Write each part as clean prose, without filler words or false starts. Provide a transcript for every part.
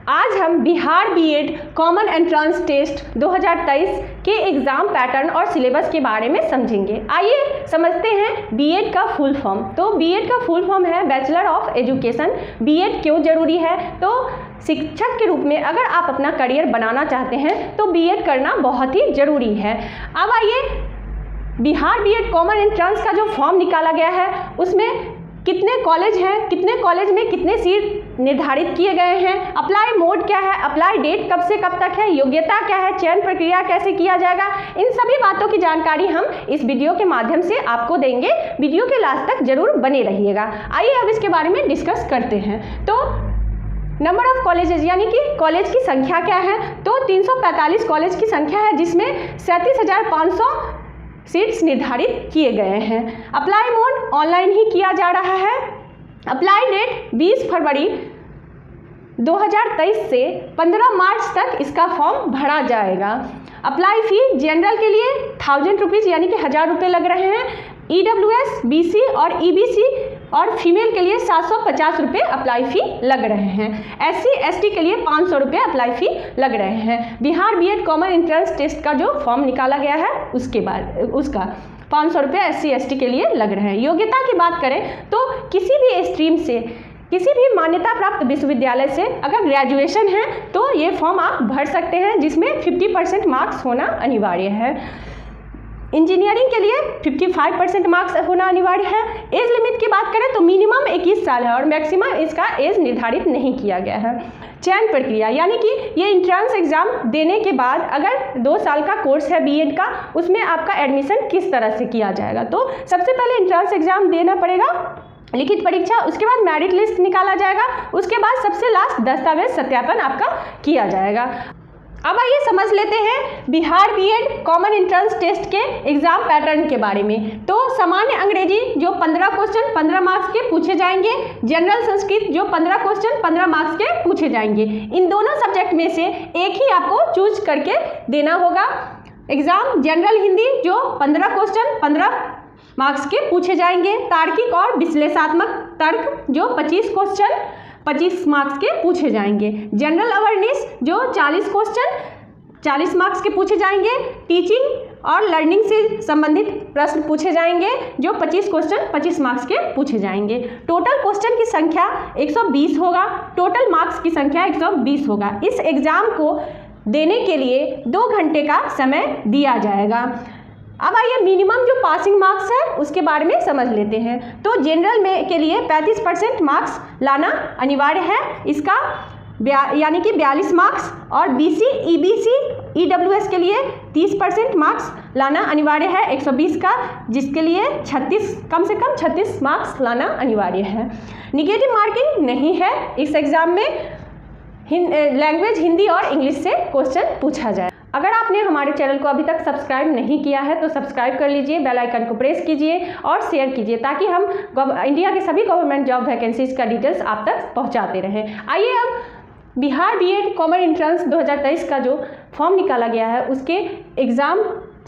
आज हम Bihar BEd common entrance test 2023 के एग्ज़ाम पैटर्न और सिलेबस के बारे में समझेंगे। आइए समझते हैं बीएड का फुल फॉर्म। तो बीएड का फुल फॉर्म है बैचलर ऑफ एजुकेशन। बीएड क्यों ज़रूरी है? तो शिक्षक के रूप में अगर आप अपना करियर बनाना चाहते हैं तो बीएड करना बहुत ही ज़रूरी है। अब आइए बिहार बीएड कॉमन एंट्रेंस का जो फॉर्म निकाला गया है उसमें कितने कॉलेज हैं, कितने कॉलेज में कितने सीट निर्धारित किए गए हैं, अप्लाई मोड क्या है, अप्लाई डेट कब से कब तक है, योग्यता क्या है, चयन प्रक्रिया कैसे किया जाएगा, इन सभी बातों की जानकारी हम इस वीडियो के माध्यम से आपको देंगे। वीडियो के लास्ट तक जरूर बने रहिएगा। आइए अब इसके बारे में डिस्कस करते हैं। तो नंबर ऑफ कॉलेजेस यानी कि कॉलेज की संख्या क्या है? तो 345 कॉलेज की संख्या है जिसमें 37,500 सीट्स निर्धारित किए गए हैं। अप्लाई मोड ऑनलाइन ही किया जा रहा है। अप्लाई डेट 20 फरवरी 2023 से 15 मार्च तक इसका फॉर्म भरा जाएगा। अप्लाई फी जनरल के लिए 1000 रुपीज़ यानी कि 1000 रुपये लग रहे हैं। EWS, BC और EBC और फीमेल के लिए 750 रुपये अप्लाई फ़ी लग रहे हैं। SC ST के लिए 500 रुपये अप्लाई फ़ी लग रहे हैं। Bihar BEd common entrance test का जो फॉर्म निकाला गया है उसके बाद उसका 500 रुपये SC ST के लिए लग रहे हैं। योग्यता की बात करें तो किसी भी स्ट्रीम से, किसी भी मान्यता प्राप्त विश्वविद्यालय से अगर ग्रेजुएशन है तो ये फॉर्म आप भर सकते हैं, जिसमें 50% मार्क्स होना अनिवार्य है। इंजीनियरिंग के लिए 55% मार्क्स होना अनिवार्य है। एज लिमिट की बात करें तो मिनिमम 21 साल है और मैक्सिमम इसका एज निर्धारित नहीं किया गया है। चयन प्रक्रिया यानी कि ये इंट्रेंस एग्ज़ाम देने के बाद अगर 2 साल का कोर्स है बीएड का, उसमें आपका एडमिशन किस तरह से किया जाएगा। तो सबसे पहले इंट्रेंस एग्ज़ाम देना पड़ेगा, लिखित परीक्षा, उसके बाद मेरिट लिस्ट निकाला जाएगा, उसके बाद सबसे लास्ट दस्तावेज सत्यापन आपका किया जाएगा। अब आइए समझ लेते हैं Bihar BEd common entrance test के एग्ज़ाम पैटर्न के बारे में। तो सामान्य अंग्रेजी जो 15 क्वेश्चन 15 मार्क्स के पूछे जाएंगे, जनरल संस्कृत जो 15 क्वेश्चन 15 मार्क्स के पूछे जाएंगे। इन दोनों सब्जेक्ट में से एक ही आपको चूज करके देना होगा एग्ज़ाम। जनरल हिंदी जो 15 क्वेश्चन 15 मार्क्स के पूछे जाएंगे। तार्किक और विश्लेषणात्मक तर्क जो 25 क्वेश्चन 25 मार्क्स के पूछे जाएंगे। जनरल अवेयरनेस जो 40 क्वेश्चन 40 मार्क्स के पूछे जाएंगे। टीचिंग और लर्निंग से संबंधित प्रश्न पूछे जाएंगे जो 25 क्वेश्चन 25 मार्क्स के पूछे जाएंगे। टोटल क्वेश्चन की संख्या 120 होगा, टोटल मार्क्स की संख्या 120 होगा। इस एग्ज़ाम को देने के लिए 2 घंटे का समय दिया जाएगा। अब आइए मिनिमम जो पासिंग मार्क्स है उसके बारे में समझ लेते हैं। तो जनरल में के लिए 35% मार्क्स लाना अनिवार्य है, इसका यानी कि 42 मार्क्स, और BC EBC EWS के लिए 30% मार्क्स लाना अनिवार्य है 120 का, जिसके लिए 36 कम से कम 36 मार्क्स लाना अनिवार्य है। निगेटिव मार्किंग नहीं है इस एग्ज़ाम में। लैंग्वेज हिंदी और इंग्लिश से क्वेश्चन पूछा जाए। अगर आपने हमारे चैनल को अभी तक सब्सक्राइब नहीं किया है तो सब्सक्राइब कर लीजिए, बेल आइकन को प्रेस कीजिए और शेयर कीजिए ताकि हम इंडिया के सभी गवर्नमेंट जॉब वैकेंसीज का डिटेल्स आप तक पहुंचाते रहें। आइए अब बिहार बीएड कॉमन एंट्रेंस 2023 का जो फॉर्म निकाला गया है उसके एग्ज़ाम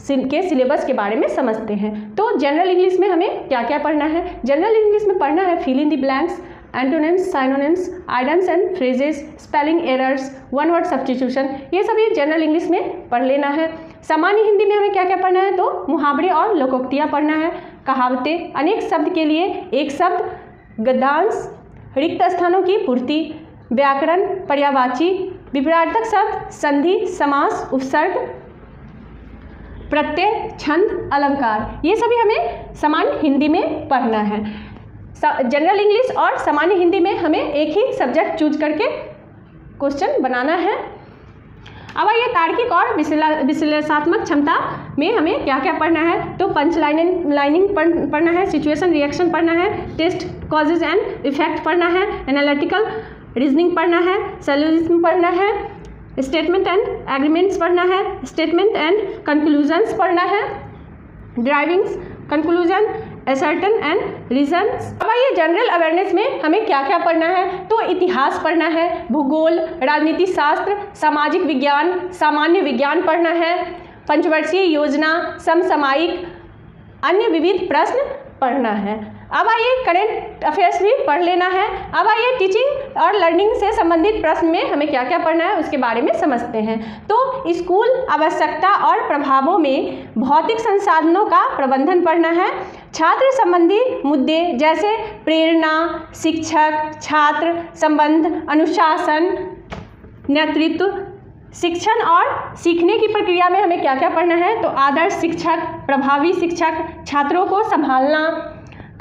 के सिलेबस के बारे में समझते हैं। तो जनरल इंग्लिश में हमें क्या क्या पढ़ना है? जनरल इंग्लिश में पढ़ना है fill in the blanks, antonyms, synonyms, idioms and phrases, spelling errors, one word substitution, ये सभी जनरल इंग्लिश में पढ़ लेना है। सामान्य हिंदी में हमें क्या क्या पढ़ना है? तो मुहावरे और लोकोक्तियाँ पढ़ना है, कहावतें, अनेक शब्द के लिए एक शब्द, गद्यांश, रिक्त स्थानों की पूर्ति, व्याकरण, पर्यायवाची, विपरीतार्थक शब्द, संधि, समास, उपसर्ग, प्रत्यय, छंद, अलंकार, ये सभी हमें सामान्य हिंदी में पढ़ना है। जनरल इंग्लिश और सामान्य हिंदी में हमें एक ही सब्जेक्ट चूज करके क्वेश्चन बनाना है। अब आइए तार्किक और विश्लेषणात्मक क्षमता में हमें क्या क्या पढ़ना है? तो पंच लाइनिंग पढ़ना है, सिचुएशन रिएक्शन पढ़ना है, टेस्ट कॉजेज एंड इफेक्ट पढ़ना है, एनालिटिकल रीजनिंग पढ़ना है, सैलोजिज्म पढ़ना है, स्टेटमेंट एंड एग्रीमेंट्स पढ़ना है, स्टेटमेंट एंड कंक्लूजन्स पढ़ना है, ड्राइविंग्स, कंक्लूजन, असर्टन एंड रीजन्स। अब आइए जनरल अवेयरनेस में हमें क्या क्या पढ़ना है? तो इतिहास पढ़ना है, भूगोल, राजनीति शास्त्र, सामाजिक विज्ञान, सामान्य विज्ञान पढ़ना है, पंचवर्षीय योजना, समसामयिक, अन्य विविध प्रश्न पढ़ना है। अब आइए करंट अफेयर्स भी पढ़ लेना है। अब आइए टीचिंग और लर्निंग से संबंधित प्रश्न में हमें क्या क्या पढ़ना है उसके बारे में समझते हैं। तो स्कूल आवश्यकता और प्रभावों में भौतिक संसाधनों का प्रबंधन पढ़ना है। छात्र संबंधी मुद्दे जैसे प्रेरणा, शिक्षक छात्र संबंध, अनुशासन, नेतृत्व, शिक्षण और सीखने की प्रक्रिया में हमें क्या क्या पढ़ना है। तो आदर्श शिक्षक, प्रभावी शिक्षक, छात्रों को संभालना,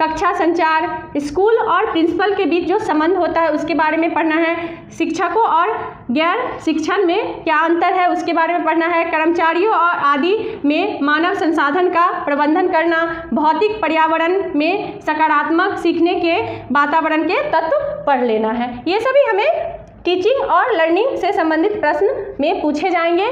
कक्षा संचार, स्कूल और प्रिंसिपल के बीच जो संबंध होता है उसके बारे में पढ़ना है। शिक्षकों और गैर शिक्षण में क्या अंतर है उसके बारे में पढ़ना है। कर्मचारियों और आदि में मानव संसाधन का प्रबंधन करना। भौतिक पर्यावरण में सकारात्मक सीखने के वातावरण के तत्व पढ़ लेना है। ये सभी हमें टीचिंग और लर्निंग से संबंधित प्रश्न में पूछे जाएंगे।